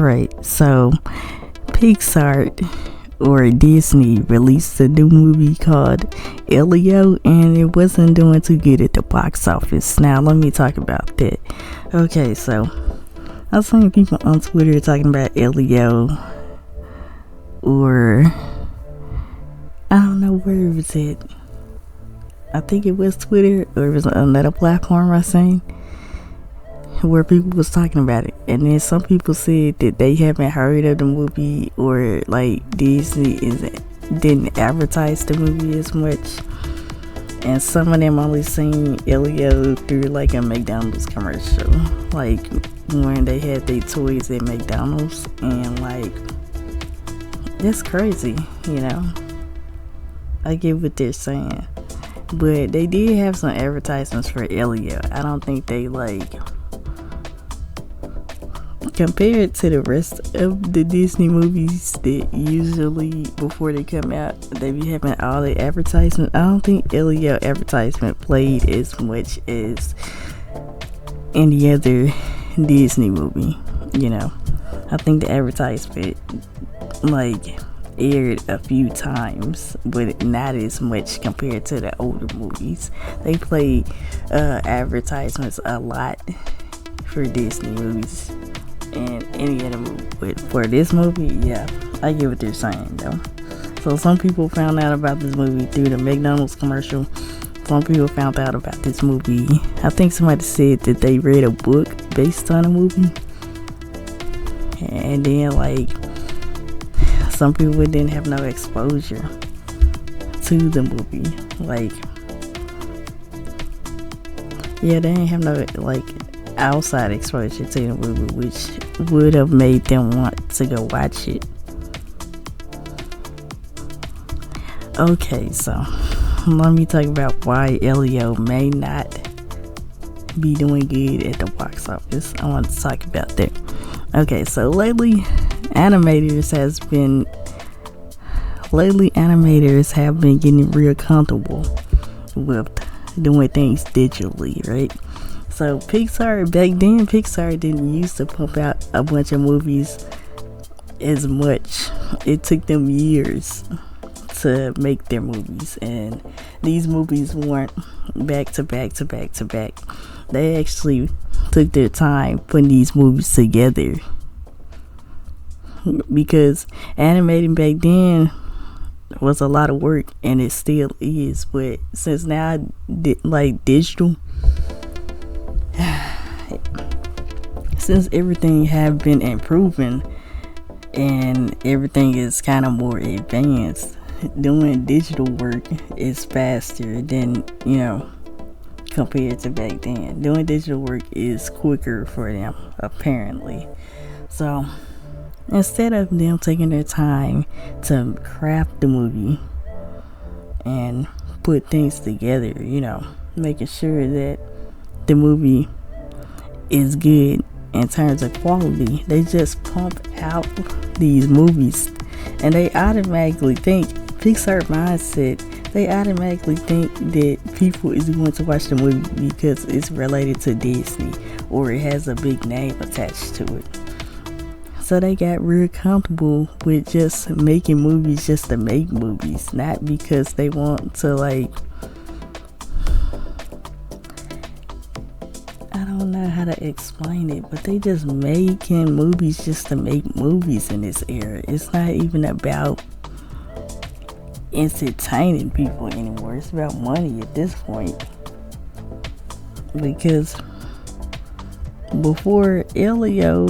Alright, so Pixar or Disney released a new movie called Elio, and it wasn't doing too good at the box office. Now let me talk about that. Okay, so I was seeing people on Twitter talking about Elio, or I don't know where it was at. I think it was Twitter, or it was another platform I seen where people was talking about it, and then some people said that they haven't heard of the movie, or like Disney didn't advertise the movie as much, and some of them only seen Elio through like a McDonald's commercial, like when they had their toys at McDonald's, and like that's crazy, you know. I get what they're saying, but they did have some advertisements for Elio. I don't think they like, compared to the rest of the Disney movies that usually before they come out they be having all the advertisements, I don't think Elio advertisement played as much as any other Disney movie, you know. I think the advertisement like aired a few times, but not as much compared to the older movies. They play advertisements a lot for Disney movies and any other movie, but for this movie, yeah, I get what they're saying though. So some people found out about this movie through the McDonald's commercial. Some people found out about this movie, I think somebody said that they read a book based on a movie, and then like some people didn't have no exposure to the movie, like yeah, they didn't have no like outside exposure to the movie, which would have made them want to go watch it. Okay, so let me talk about why Elio may not be doing good at the box office. I want to talk about that. Okay, so lately animators have been getting real comfortable with doing things digitally, right? So Pixar, back then Pixar didn't used to pump out a bunch of movies as much. It took them years to make their movies, and these movies weren't back to back to back to back. They actually took their time putting these movies together, because animating back then was a lot of work, and it still is. But since now like digital, since everything have been improving and everything is kind of more advanced, doing digital work is faster than, you know, compared to back then. Doing digital work is quicker for them, apparently. So instead of them taking their time to craft the movie and put things together, you know, making sure that the movie is good in terms of quality, they just pump out these movies, and they automatically think, Pixar mindset, they automatically think that people is going to watch the movie because it's related to Disney or it has a big name attached to it. So they got real comfortable with just making movies just to make movies, not because they want to like, I don't know how to explain it, but they just making movies just to make movies in this era. It's not even about entertaining people anymore. It's about money at this point. Because before Elio,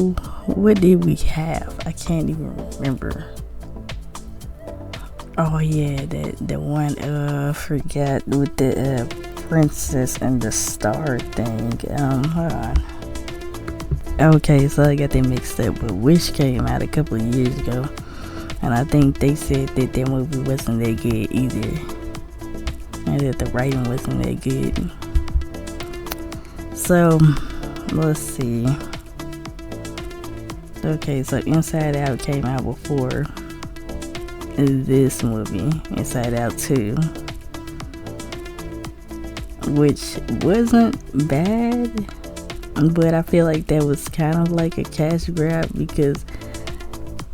what did we have? I can't even remember. Oh yeah, the one forgot with the princess and the star thing. Hold on. Okay, so I got that mixed up, but Wish came out a couple of years ago, and I think they said that that movie wasn't that good either, and that the writing wasn't that good. So let's see. Okay, so Inside Out came out before this movie, Inside Out 2, which wasn't bad, but I feel like that was kind of like a cash grab, because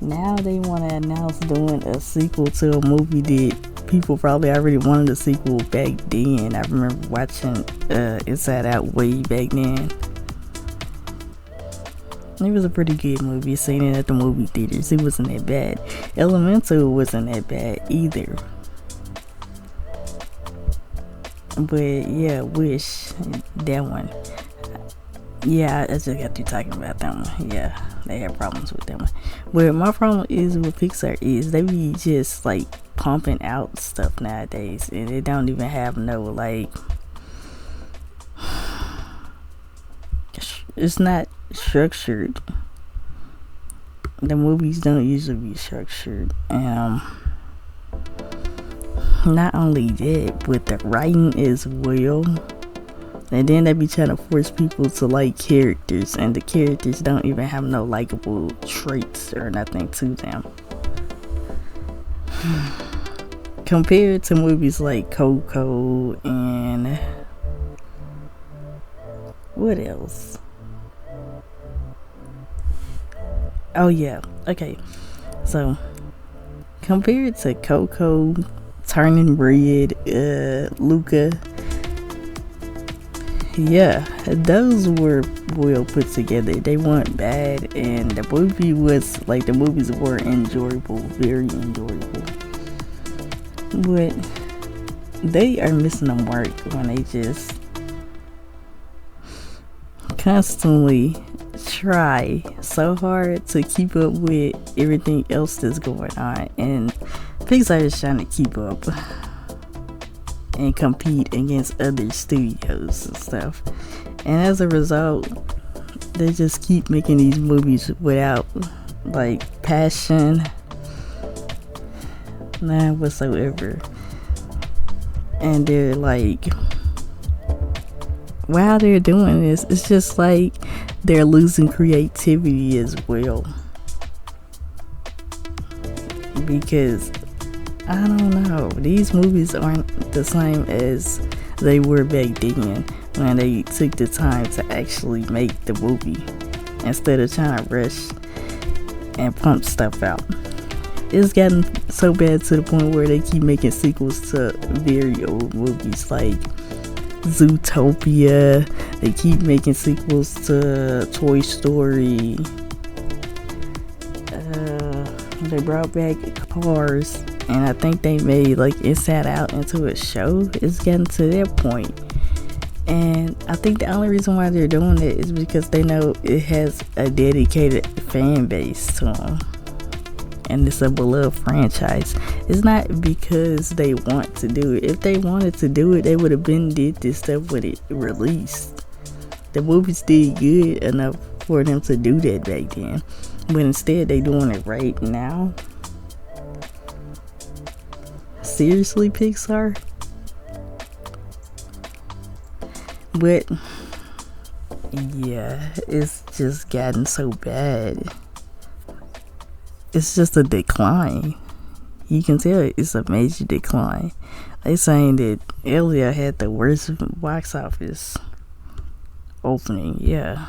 Now they want to announce doing a sequel to a movie that people probably already wanted a sequel back then. I remember watching Inside Out way back then. It was a pretty good movie. Seeing it at the movie theaters, it wasn't that bad. Elemental wasn't that bad either. But yeah, Wish, that one. Yeah, I just got through talking about that one. Yeah, they have problems with that one. But my problem is with Pixar is they be just like pumping out stuff nowadays, and they don't even have no like. It's not structured. The movies don't usually be structured. Not only that, but the writing as well. And then they be trying to force people to like characters, and the characters don't even have no likable traits or nothing to them. Compared to movies like Coco and what else? Oh yeah, okay. So compared to Coco, Turning Red, Luca, yeah, those were well put together. They weren't bad, and the movies were enjoyable, very enjoyable. But they are missing the mark when they just constantly try so hard to keep up with everything else that's going on, and Pixar is trying to keep up and compete against other studios and stuff, and as a result they just keep making these movies without like passion, none whatsoever. And they're like, while they're doing this, it's just like they're losing creativity as well, because I don't know, these movies aren't the same as they were back then when they took the time to actually make the movie instead of trying to rush and pump stuff out. It's gotten so bad to the point where they keep making sequels to very old movies like Zootopia. They keep making sequels to Toy Story. They brought back Cars, and I think they made like Inside Out into a show. It's getting to that point, and I think the only reason why they're doing it is because they know it has a dedicated fan base to them, and it's a beloved franchise. It's not because they want to do it. If they wanted to do it, they would have been did this stuff when it released. The movies did good enough for them to do that back then, but instead they doing it right now. Seriously, Pixar? But yeah, it's just gotten so bad. It's just a decline. You can tell it's a major decline. They saying that Elio had the worst box office opening. Yeah.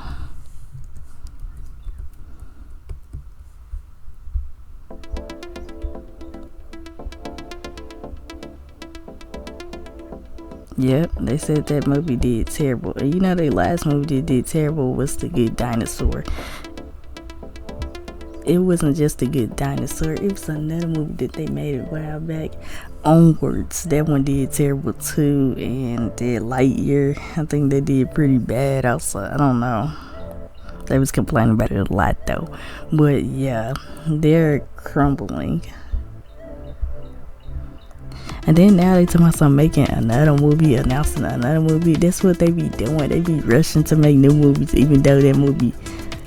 Yep, they said that movie did terrible. And you know, their last movie that did terrible was The Good Dinosaur. It wasn't just A Good Dinosaur, it was another movie that they made a while back, Onwards. That one did terrible too. And that Lightyear, I think they did pretty bad also. I don't know, they was complaining about it a lot though. But yeah, they're crumbling. And then now they talking about making another movie, announcing another movie. That's what they be doing. They be rushing to make new movies, even though that movie,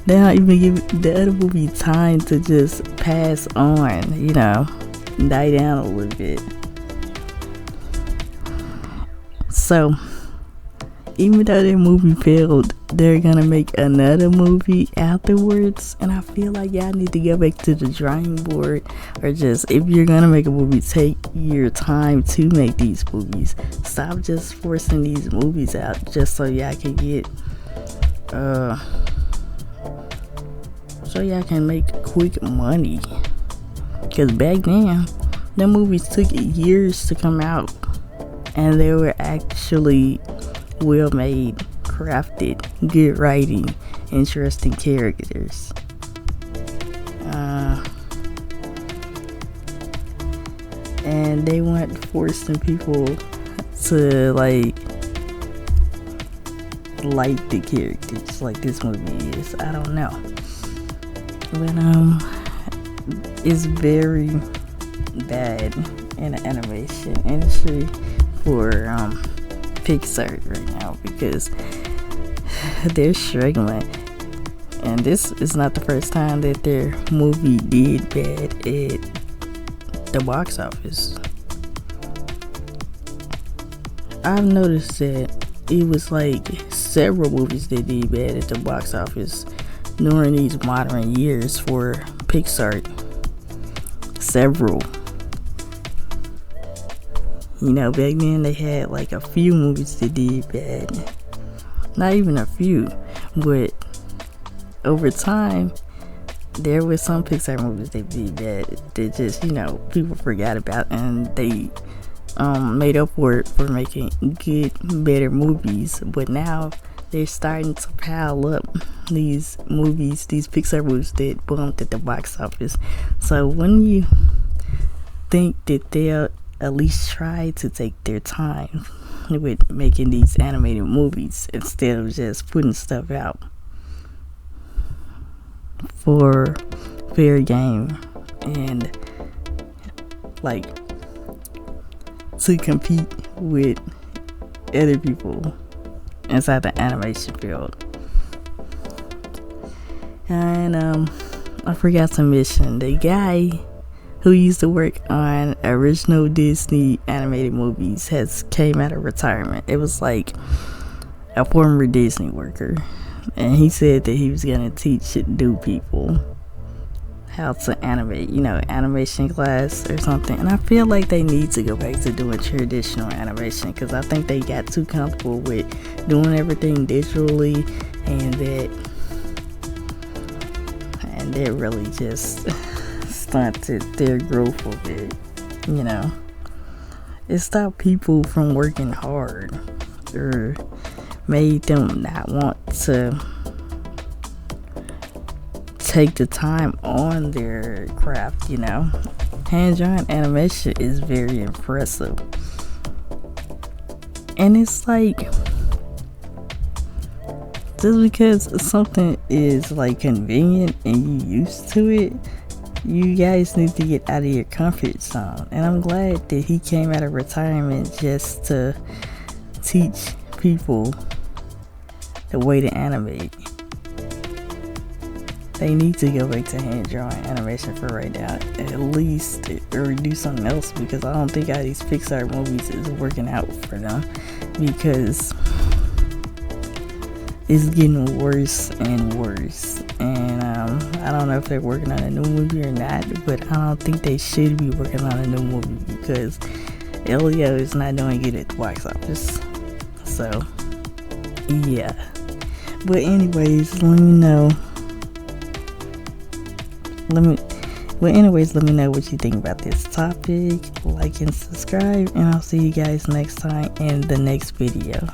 they don't even give the other movie time to just pass on, you know, die down a little bit. So even though that movie failed, they're gonna make another movie afterwards, and I feel like y'all need to go back to the drawing board, or just, if you're gonna make a movie, take your time to make these movies. Stop just forcing these movies out just so y'all can get so y'all can make quick money. Because back then, the movies took years to come out, and they were actually well made, crafted, good writing, interesting characters. And they weren't forcing people to like the characters like this movie is. I don't know, but it's very bad in the animation industry for Pixar right now, because they're struggling, and this is not the first time that their movie did bad at the box office. I've noticed that it was like several movies that did bad at the box office during these modern years for Pixar. Several. You know, back then they had like a few movies that did bad. Not even a few, but over time, there were some Pixar movies that did bad that just, you know, people forgot about, and they made up for it for making good, better movies. But now they're starting to pile up these movies, these Pixar movies that bumped at the box office. So when you think that they'll at least try to take their time with making these animated movies instead of just putting stuff out for fair game and like to compete with other people inside the animation field. And I forgot to mention the guy who used to work on original Disney animated movies has came out of retirement. It was like a former Disney worker, and he said that he was gonna teach new people how to animate, you know, animation class or something. And I feel like they need to go back to doing traditional animation, because I think they got too comfortable with doing everything digitally, and that really just stunted their growth of it. You know, it stopped people from working hard, or made them not want to take the time on their craft. You know, hand-drawn animation is very impressive, and it's like, just because something is like convenient and you used to it, you guys need to get out of your comfort zone. And I'm glad that he came out of retirement just to teach people the way to animate. They need to go back to hand-drawn animation for right now, at least, or do something else, because I don't think all these Pixar movies is working out for them, because it's getting worse and worse. And I don't know if they're working on a new movie or not, but I don't think they should be working on a new movie, because Elio is not doing good at the box office. So yeah, but anyways, let me know what you think about this topic. Like and subscribe, and I'll see you guys next time in the next video.